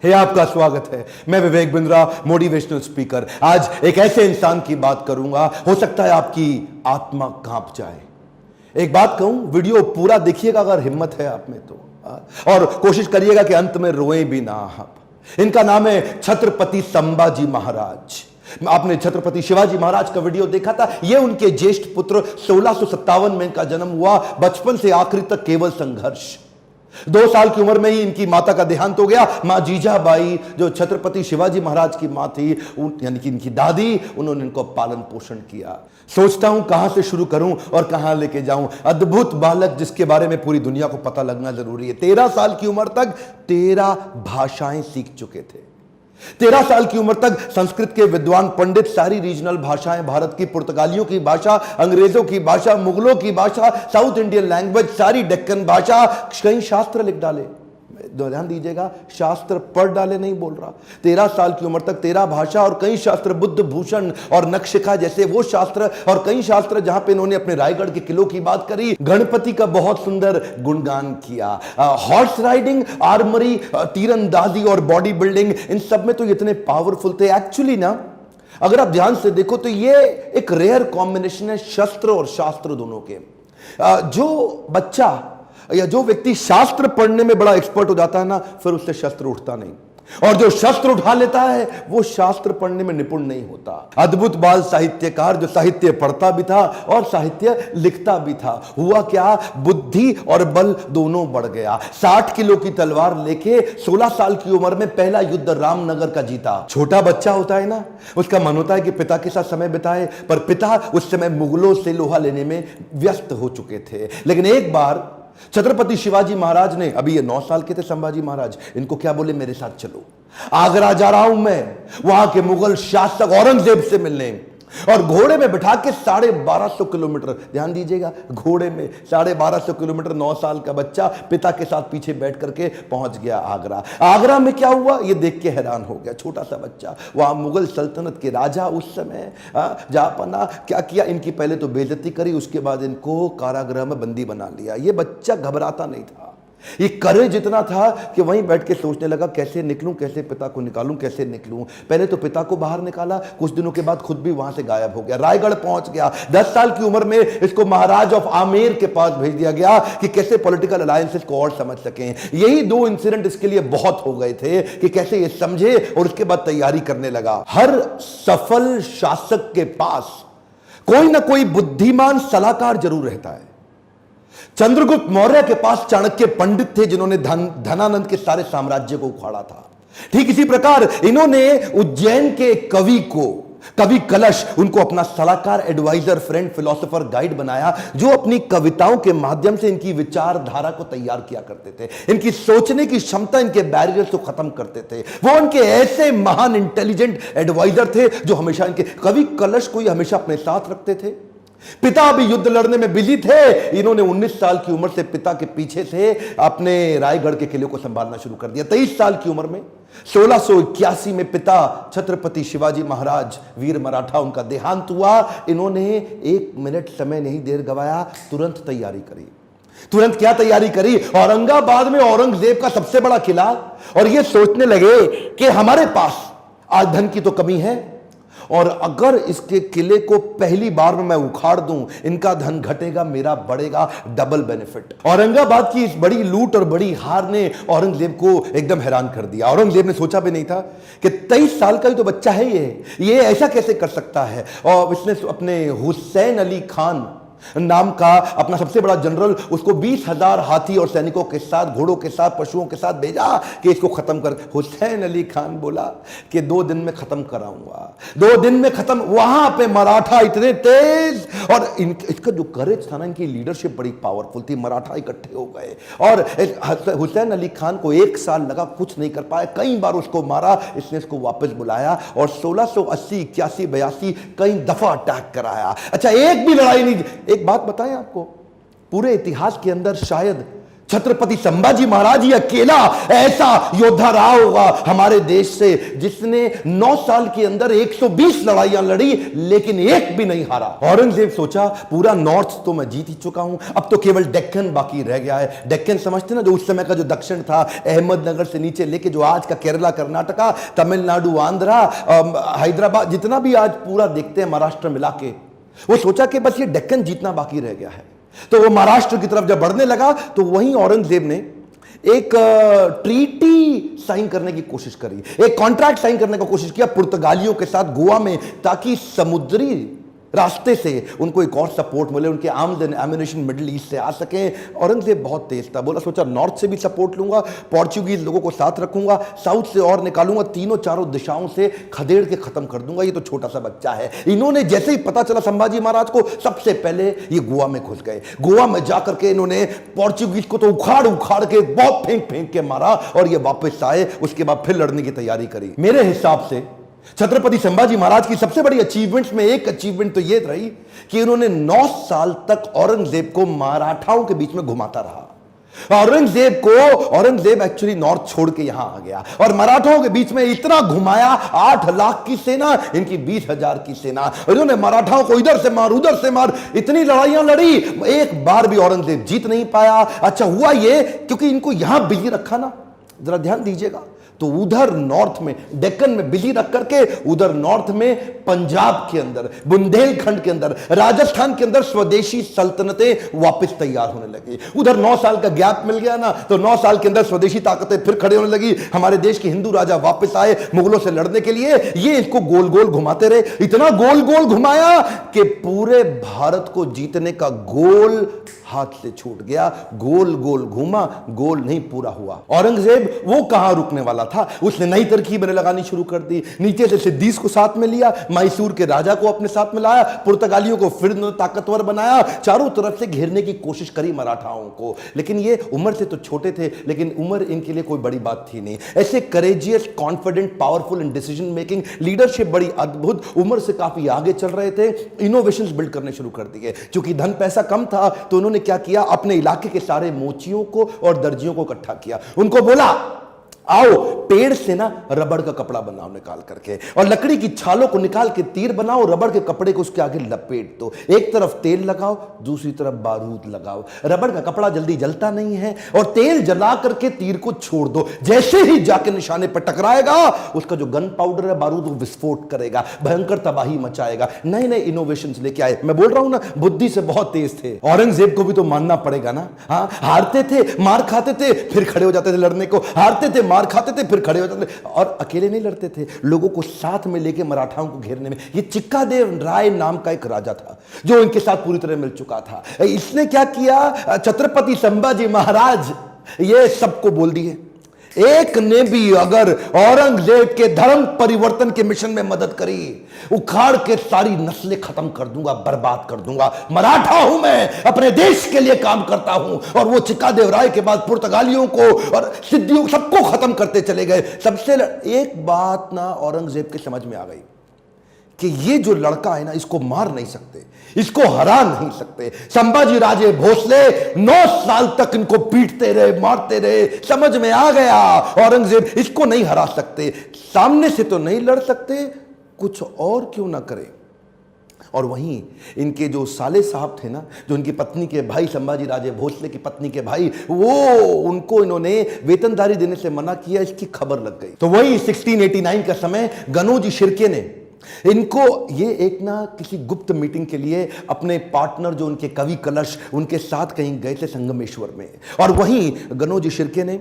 है आपका स्वागत है। मैं विवेक बिंद्रा, मोटिवेशनल स्पीकर। आज एक ऐसे इंसान की बात करूंगा, हो सकता है आपकी आत्मा कांप जाए। एक बात कहूं, वीडियो पूरा देखिएगा अगर हिम्मत है आप में तो, और कोशिश करिएगा कि अंत में रोए भी ना आप। इनका नाम है छत्रपति संभाजी महाराज। आपने छत्रपति शिवाजी महाराज का वीडियो देखा था। यह उनके ज्येष्ठ पुत्र 1657 में इनका जन्म हुआ। बचपन से आखिरी तक केवल संघर्ष। 2 साल की उम्र में ही इनकी माता का देहांत हो गया। मां जीजाबाई, जो छत्रपति शिवाजी महाराज की मां थी, यानी कि इनकी दादी, उन्होंने इनको पालन पोषण किया। सोचता हूं कहां से शुरू करूं और कहां लेके जाऊं। अद्भुत बालक जिसके बारे में पूरी दुनिया को पता लगना जरूरी है। 13 साल की उम्र तक 13 भाषाएं सीख चुके थे। 13 साल की उम्र तक संस्कृत के विद्वान पंडित सारी रीजनल भाषाएं, भारत की पुर्तगालियों की भाषा, अंग्रेजों की भाषा, मुगलों की भाषा, साउथ इंडियन लैंग्वेज, सारी डेक्कन भाषा, कई शास्त्र लिख डाले। ध्यान दीजिएगा, शास्त्र पढ़ डाले नहीं बोल रहा। 13 साल की उम्र तक 13 भाषा और कई शास्त्र, बुद्ध भूषण और नक्शिका जैसे वो शास्त्र, और कई शास्त्र जहां पे इन्होंने अपने रायगढ़ के किलों की बात करी, गणपति का बहुत सुंदर गुणगान किया। हॉर्स राइडिंग, आर्मरी, तीरंदाजी और बॉडी बिल्डिंग, इन सब में तो इतने पावरफुल थे। एक्चुअली ना, अगर आप ध्यान से देखो तो ये एक रेयर कॉम्बिनेशन है शस्त्र और शास्त्र दोनों के। जो बच्चा या जो व्यक्ति शास्त्र पढ़ने में बड़ा एक्सपर्ट हो जाता है ना, फिर उससे शस्त्र उठता नहीं, और जो शस्त्र उठा लेता है वो शास्त्र पढ़ने में निपुण नहीं होता। अद्भुत बाल साहित्यकार, जो साहित्य पढ़ता भी था और साहित्य लिखता भी था। हुआ क्या, बुद्धि और बल दोनों बढ़ गया। 60 किलो की तलवार लेके 16 साल की उम्र में पहला युद्ध रामनगर का जीता। छोटा बच्चा होता है ना, उसका मन होता है कि पिता के साथ समय बिताए, पर पिता उस समय मुगलों से लोहा लेने में व्यस्त हो चुके थे। लेकिन एक बार छत्रपति शिवाजी महाराज ने, अभी ये 9 साल के थे संभाजी महाराज, इनको क्या बोले, मेरे साथ चलो, आगरा जा रहा हूं मैं, वहां के मुगल शासक औरंगजेब से मिलने। और घोड़े में बिठा के 1250 किलोमीटर, ध्यान दीजिएगा, घोड़े में 1250 किलोमीटर 9 साल का बच्चा पिता के साथ पीछे बैठ करके पहुंच गया आगरा। आगरा में क्या हुआ ये देख के हैरान हो गया। छोटा सा बच्चा, वहां मुगल सल्तनत के राजा उस समय जापना, क्या किया, इनकी पहले तो बेइज्जती करी, उसके बाद इनको कारागृह में बंदी बना लिया। ये बच्चा घबराता नहीं था, ये करेज इतना था कि वहीं बैठ के सोचने लगा, कैसे निकलूं, कैसे पिता को निकालूं, कैसे निकलूं। पहले तो पिता को बाहर निकाला, कुछ दिनों के बाद खुद भी वहां से गायब हो गया, रायगढ़ पहुंच गया। 10 साल की उम्र में इसको महाराज ऑफ आमेर के पास भेज दिया गया कि कैसे पॉलिटिकल अलायंसेस को और समझ सकें। यही 2 इंसिडेंट इसके लिए बहुत हो गए थे कि कैसे ये समझे, और उसके बाद तैयारी करने लगा। हर सफल शासक के पास कोई ना कोई बुद्धिमान सलाहकार जरूर रहता है। चंद्रगुप्त मौर्य के पास चाणक्य पंडित थे, जिन्होंने धनानंद के सारे साम्राज्य को उखाड़ा था। ठीक इसी प्रकार इन्होंने उज्जैन के कवि कलश, उनको अपना सलाहकार, एडवाइजर, फ्रेंड, फिलोसोफर, गाइड बनाया, जो अपनी कविताओं के माध्यम से इनकी विचारधारा को तैयार किया करते थे। इनकी सोचने की क्षमता, इनके बैरियर्स को खत्म करते थे। वो उनके ऐसे महान इंटेलिजेंट एडवाइजर थे जो हमेशा इनके, कवि कलश को हमेशा अपने साथ रखते थे। पिता भी युद्ध लड़ने में बिजी थे, इन्होंने 19 साल की उम्र से पिता के पीछे से अपने रायगढ़ के किले को संभालना शुरू कर दिया। 23 साल की उम्र में 1681 में पिता छत्रपति शिवाजी महाराज, वीर मराठा, उनका देहांत हुआ। इन्होंने 1 मिनट समय नहीं देर गवाया, तुरंत तैयारी करी। तुरंत क्या तैयारी करी, औरंगाबाद में औरंगजेब का सबसे बड़ा किला, और ये सोचने लगे कि हमारे पास आज धन की तो कमी है, और अगर इसके किले को पहली बार में मैं उखाड़ दूं, इनका धन घटेगा, मेरा बढ़ेगा, डबल बेनिफिट। औरंगाबाद की इस बड़ी लूट और बड़ी हार ने औरंगजेब को एकदम हैरान कर दिया। औरंगजेब ने सोचा भी नहीं था कि 23 साल का ही तो बच्चा है ये ऐसा कैसे कर सकता है। और इसने अपने हुसैन अली खान नाम का अपना सबसे बड़ा जनरल, उसको 20,000 हाथी और सैनिकों के साथ, घोड़ों के साथ, पशुओं के साथ भेजा कि इसको खत्म कर। हुसैन अली खान बोला कि 2 दिन में खत्म कराऊंगा, 2 दिन में खत्म। वहां पे मराठा इतने तेज, और इसका जो करेज था ना, इनकी लीडरशिप बड़ी पावरफुल थी। मराठा इकट्ठे हो गए, और हुसैन अली खान को 1 साल लगा, कुछ नहीं कर पाया, कई बार उसको मारा। इसने इसको वापस बुलाया और 1680, 81, 82 कई दफा अटैक कराया। अच्छा, एक भी लड़ाई नहीं। एक बात बताएं आपको, पूरे इतिहास के अंदर शायद छत्रपति संभाजी महाराज ही अकेला ऐसा योद्धा रहा होगा हमारे देश से जिसने 9 साल के अंदर 120 लड़ाइयां लड़ी लेकिन एक भी नहीं हारा। औरंगजेब सोचा पूरा नॉर्थ तो मैं जीत ही चुका हूं, अब तो केवल डेक्कन बाकी रह गया है। डेक्कन समझते ना, जो उस समय का जो दक्षिण था, अहमदनगर से नीचे लेके जो आज का केरला, कर्नाटका, तमिलनाडु, आंध्रा, हैदराबाद, जितना भी आज पूरा देखते हैं महाराष्ट्र मिला के, वो सोचा कि बस ये डेक्कन जीतना बाकी रह गया है। तो वो महाराष्ट्र की तरफ जब बढ़ने लगा तो वहीं औरंगजेब ने एक ट्रीटी साइन करने की कोशिश करी, एक कॉन्ट्रैक्ट साइन करने की कोशिश किया पुर्तगालियों के साथ गोवा में, ताकि समुद्री रास्ते से उनको एक और सपोर्ट मिले, उनके arms and ammunition middle east से आ सके। औरंगजेब बहुत तेज था, बोला सोचा नॉर्थ से भी सपोर्ट लूंगा, पोर्चुगीज लोगों को साथ रखूंगा, साउथ से और निकालूंगा, तीनों चारों दिशाओं से खदेड़ के खत्म कर दूंगा, ये तो छोटा सा बच्चा है। इन्होंने जैसे ही पता चला संभाजी महाराज को, सबसे पहले ये गोवा में घुस गए। गोवा में जाकर के इन्होंने पोर्चुगीज को तो उखाड़ उखाड़ के बहुत फेंक फेंक के मारा और ये वापस आए। उसके बाद फिर लड़ने की तैयारी करी। मेरे हिसाब से छत्रपति संभाजी महाराज की सबसे बड़ी अचीवमेंट्स में एक अचीवमेंट तो यह रही कि उन्होंने 9 साल तक औरंगजेब को मराठाओं के बीच में घुमाता रहा। औरंगजेब एक्चुअली नॉर्थ छोड़ के यहां आ गया और मराठाओं के बीच में इतना घुमाया, 8 लाख की सेना, इनकी 20,000 की सेना। इन्होंने मराठाओं को इधर से मार उधर से मार, इतनी लड़ाइयां लड़ी, एक बार भी औरंगजेब जीत नहीं पाया। अच्छा हुआ ये क्योंकि इनको यहां बिजी रखा ना, जरा ध्यान दीजिएगा, तो उधर नॉर्थ में डेक्कन में बिजी रख करके उधर नॉर्थ में पंजाब के अंदर, बुंदेलखंड के अंदर, राजस्थान के अंदर स्वदेशी सल्तनतें वापस तैयार होने लगी। उधर 9 साल का गैप मिल गया ना, तो 9 साल के अंदर स्वदेशी ताकतें फिर खड़े होने लगी। हमारे देश के हिंदू राजा वापस आए मुगलों से लड़ने के लिए। ये इसको गोल गोल घुमाते रहे, इतना गोल गोल घुमाया कि पूरे भारत को जीतने का गोल हाथ से छूट गया। गोल गोल घूमा, गोल नहीं पूरा हुआ। औरंगजेब वो कहां रुकने वाला था, उसने नई तरकीबें लगानी शुरू कर दी। नीचे से सिद्दीस को साथ में लिया, मैसूर के राजा को अपने साथ में लाया, पुर्तगालियों को फिर ताकतवर बनाया, चारों तरफ से घेरने की कोशिश करी मराठाओं को। लेकिन ये उम्र से तो छोटे थे, लेकिन उम्र इनके लिए कोई बड़ी बात थी नहीं। ऐसे courageous, confident, powerful in decision making, leadership बड़ी अद्भुत, उम्र से काफी आगे चल रहे थे। इनोवेशंस बिल्ड करने शुरू कर दिए। क्योंकि धन पैसा कम था तो उन्होंने क्या किया, अपने इलाके के सारे मोचियों को और दर्जियों को इकट्ठा किया। उनको बोला आओ पेड़ से ना रबड़ का कपड़ा बनाओ निकाल करके, और लकड़ी की छालों को निकाल के तीर बनाओ, रबड़ के कपड़े को उसके आगे लपेट दो, एक तरफ तेल लगाओ दूसरी तरफ बारूद लगाओ। रबड़ का कपड़ा जल्दी जलता नहीं है, और तेल जला करके तीर को छोड़ दो, जैसे ही जाके निशाने पर टकराएगा उसका जो गन पाउडर है, बारूद, वो विस्फोट करेगा, भयंकर तबाही मचाएगा। नए नए इनोवेशंस लेके आए। मैं बोल रहा हूं ना, बुद्धि से बहुत तेज थे। औरंगजेब को भी तो मानना पड़ेगा ना। हाँ, हारते थे, मार खाते थे, फिर खड़े हो जाते थे लड़ने को, हारते थे, मार खाते थे, फिर खड़े हो जाते थे, और अकेले नहीं लड़ते थे, लोगों को साथ में लेके मराठाओं को घेरने में। ये चिक्कादेव राय नाम का एक राजा था जो इनके साथ पूरी तरह मिल चुका था। इसने क्या किया, छत्रपति संभाजी महाराज ये सबको बोल दिए, एक ने भी अगर औरंगजेब के धर्म परिवर्तन के मिशन में मदद करी, उखाड़ के सारी नस्लें खत्म कर दूंगा, बर्बाद कर दूंगा। मराठा हूं मैं, अपने देश के लिए काम करता हूं। और वो चिक्कादेव राय के बाद पुर्तगालियों को और सिद्धियों सबको खत्म करते चले गए। सबसे एक बात ना औरंगजेब के समझ में आ गई कि ये जो लड़का है ना, इसको मार नहीं सकते, इसको हरा नहीं सकते। संभाजी राजे भोसले 9 साल तक इनको पीटते रहे, मारते रहे। समझ में आ गया औरंगजेब इसको नहीं हरा सकते, सामने से तो नहीं लड़ सकते, कुछ और क्यों ना करे। और वहीं इनके जो साले साहब थे ना, जो इनकी पत्नी के भाई, संभाजी राजे भोसले की पत्नी के भाई, वो उनको इन्होंने वेतनदारी देने से मना किया। इसकी खबर लग गई। तो वही 1689 का समय, गनोजी शिर्के ने इनको ये एक ना किसी गुप्त मीटिंग के लिए अपने पार्टनर जो उनके कवि कलश, उनके साथ कहीं गए थे संगमेश्वर में। और वहीं गनोजी शिर्के ने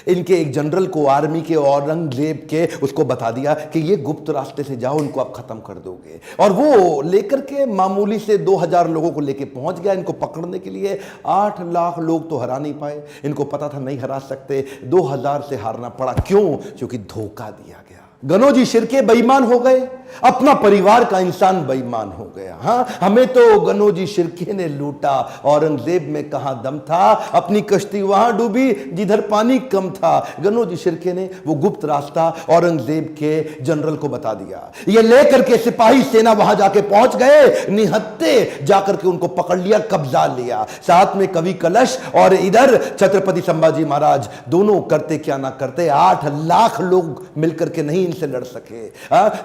इनके एक जनरल को, आर्मी के, औरंगजेब के, उसको बता दिया कि ये गुप्त रास्ते से जाओ, इनको आप खत्म कर दोगे। और वो लेकर के मामूली से 2000 लोगों को लेके पहुंच गया इनको पकड़ने के लिए। 8 लाख लोग तो हरा नहीं पाए, इनको पता था नहीं हरा सकते, 2000 से हारना पड़ा। क्यों? क्योंकि धोखा दिया गया। गनोजी शिर्के बेईमान हो गए, अपना परिवार का इंसान बेईमान हो गया। हाँ, हमें तो गनोजी शिर्के ने लूटा, औरंगजेब में कहां दम था, अपनी कश्ती वहां डूबी जिधर पानी कम था। गनोजी शिर्के ने वो गुप्त रास्ता औरंगजेब के जनरल को बता दिया। ये लेकर के सिपाही सेना वहां जाके पहुंच गए, निहत्ते जाकर के उनको पकड़ लिया, कब्जा लिया, साथ में कवि कलश और इधर छत्रपति संभाजी महाराज। दोनों करते क्या ना करते, 8 लाख लोग मिलकर के नहीं इनसे लड़ सके।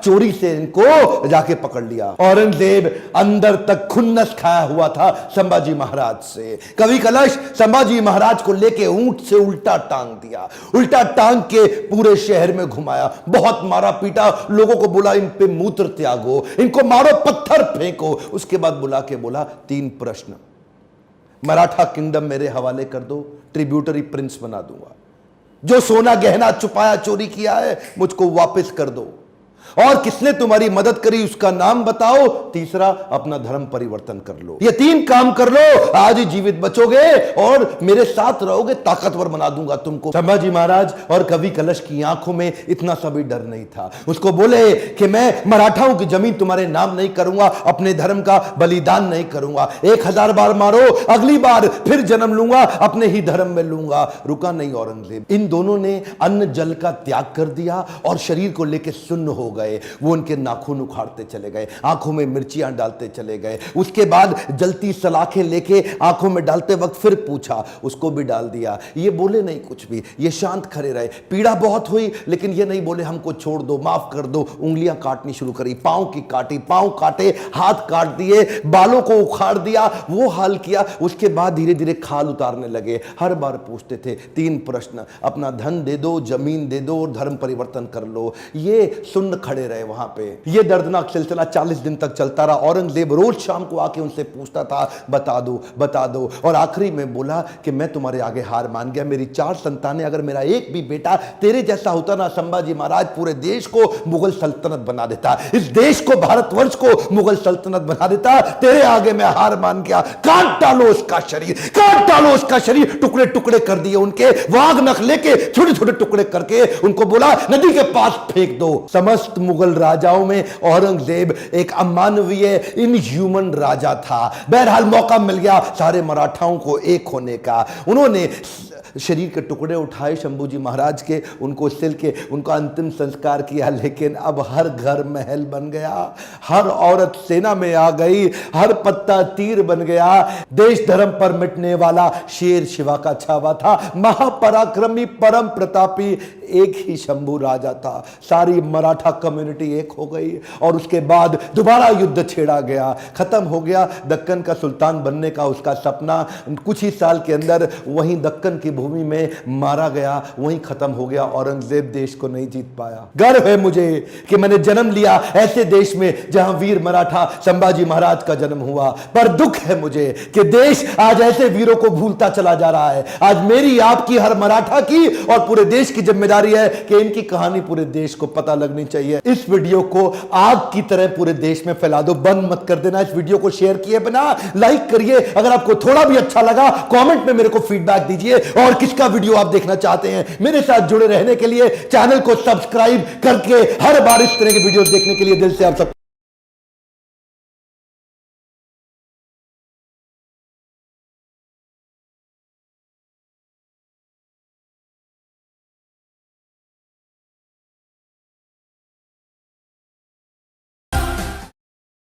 चोरी से इनको जाके पकड़ लिया। औरंगजेब अंदर तक खुन्नस खाया हुआ था संभाजी महाराज से। कवि कलश संभाजी महाराज को लेके ऊंट से उल्टा टांग दिया, उल्टा टांग के पूरे शहर में घुमाया, बहुत मारा पीटा, लोगों को बोला इन पे मूत्र त्यागो, इनको मारो, पत्थर फेंको। उसके बाद बुला के बोला 3 प्रश्न, मराठा किंगडम मेरे हवाले कर दो, ट्रिब्यूटरी प्रिंस बना दूंगा, जो सोना गहना छुपाया चोरी किया है मुझको वापस कर दो, और किसने तुम्हारी मदद करी उसका नाम बताओ, तीसरा अपना धर्म परिवर्तन कर लो। ये 3 काम कर लो, आज ही जीवित बचोगे और मेरे साथ रहोगे, ताकतवर बना दूंगा तुमको। संभाजी महाराज और कवि कलश की आंखों में इतना सा भी डर नहीं था। उसको बोले कि मैं मराठाओं की जमीन तुम्हारे नाम नहीं करूंगा, अपने धर्म का बलिदान नहीं करूंगा, 1000 बार मारो, अगली बार फिर जन्म लूंगा, अपने ही धर्म में लूंगा। रुका नहीं औरंगजेब। इन दोनों ने अन्न जल का त्याग कर दिया और शरीर को लेकर सुन्न हो गए। वो उनके नाखून उखाड़ते चले गए, आंखों में मिर्चियां डालते चले गए। उसके बाद जलती सलाखें लेके आंखों में डालते वक्त फिर पूछा, उसको भी डाल दिया। ये बोले नहीं कुछ भी, ये शांत खड़े रहे। पीड़ा बहुत हुई लेकिन ये नहीं बोले हमको छोड़ दो, माफ कर दो। उंगलियां काटनी शुरू करी, पांव की काटी, पांव काटे, हाथ काट दिए, बालों को उखाड़ दिया, वो हाल किया। उसके बाद धीरे धीरे खाल उतारने लगे। हर बार पूछते थे 3 प्रश्न, अपना धन दे दो, जमीन दे दो और धर्म परिवर्तन कर लो। ये सुन खड़े रहे वहां पे। ये दर्दनाक सिलसिला 40 दिन तक चलता रहा। औरंगजेब रोज शाम को आके उनसे पूछता था, बता दो बता दो, और आखिरी में बोला कि मैं तुम्हारे आगे हार मान गया, मेरी 4 संतानें, अगर मेरा एक भी बेटा तेरे जैसा होता ना संभाजी महाराज, पूरे देश को मुगल सल्तनत बना देता, इस देश को, भारतवर्ष को मुगल सल्तनत बना देता। तेरे आगे मैं हार मान गया। काट डालो उसका शरीर, काट डालो उसका शरीर। टुकड़े टुकड़े कर दिए उनके, वाघ नख लेके छोटे छोटे टुकड़े करके उनको बोला नदी के पास फेंक दो। समस्त मुगल राजाओं में औरंगजेब एक अमानवीय, इनह्यूमन राजा था। बहरहाल मौका मिल गया सारे मराठाओं को एक होने का। उन्होंने शरीर के टुकड़े उठाए शंभूजी महाराज के, उनको सिल के उनका अंतिम संस्कार किया। लेकिन अब हर घर महल बन गया, हर औरत सेना में आ गई, हर पत्ता तीर बन गया। देश धर्म पर मिटने वाला शेर शिवा का छावा था, महापराक्रमी परम प्रतापी एक ही शंभू राजा था। सारी मराठा कम्युनिटी एक हो गई और उसके बाद दोबारा युद्ध छेड़ा गया। खत्म हो गया दक्कन का सुल्तान बनने का उसका सपना। कुछ ही साल के अंदर वहीं दक्कन की भूमि में मारा गया, वहीं खत्म हो गया। औरंगजेब देश को नहीं जीत पाया। गर्व है मुझे कि मैंने जन्म लिया ऐसे देश में जहां वीर मराठा संभाजी महाराज का जन्म हुआ, पर दुख है मुझे कि देश आज ऐसे वीरों को भूलता चला जा रहा है। आज मेरी, आपकी, हर मराठा की और पूरे देश की जिम्मेदारी है कि इनकी कहानी पूरे देश को पता लगनी चाहिए। इस वीडियो को आग की तरह पूरे देश में फैला दो, बंद मत कर देना। इस वीडियो को शेयर किए बिना लाइक करिए। अगर आपको थोड़ा भी अच्छा लगा कमेंट में मेरे को फीडबैक दीजिए, और किसका वीडियो आप देखना चाहते हैं। मेरे साथ जुड़े रहने के लिए चैनल को सब्सक्राइब करके हर बार इस तरह के वीडियो देखने के लिए दिल से आप सब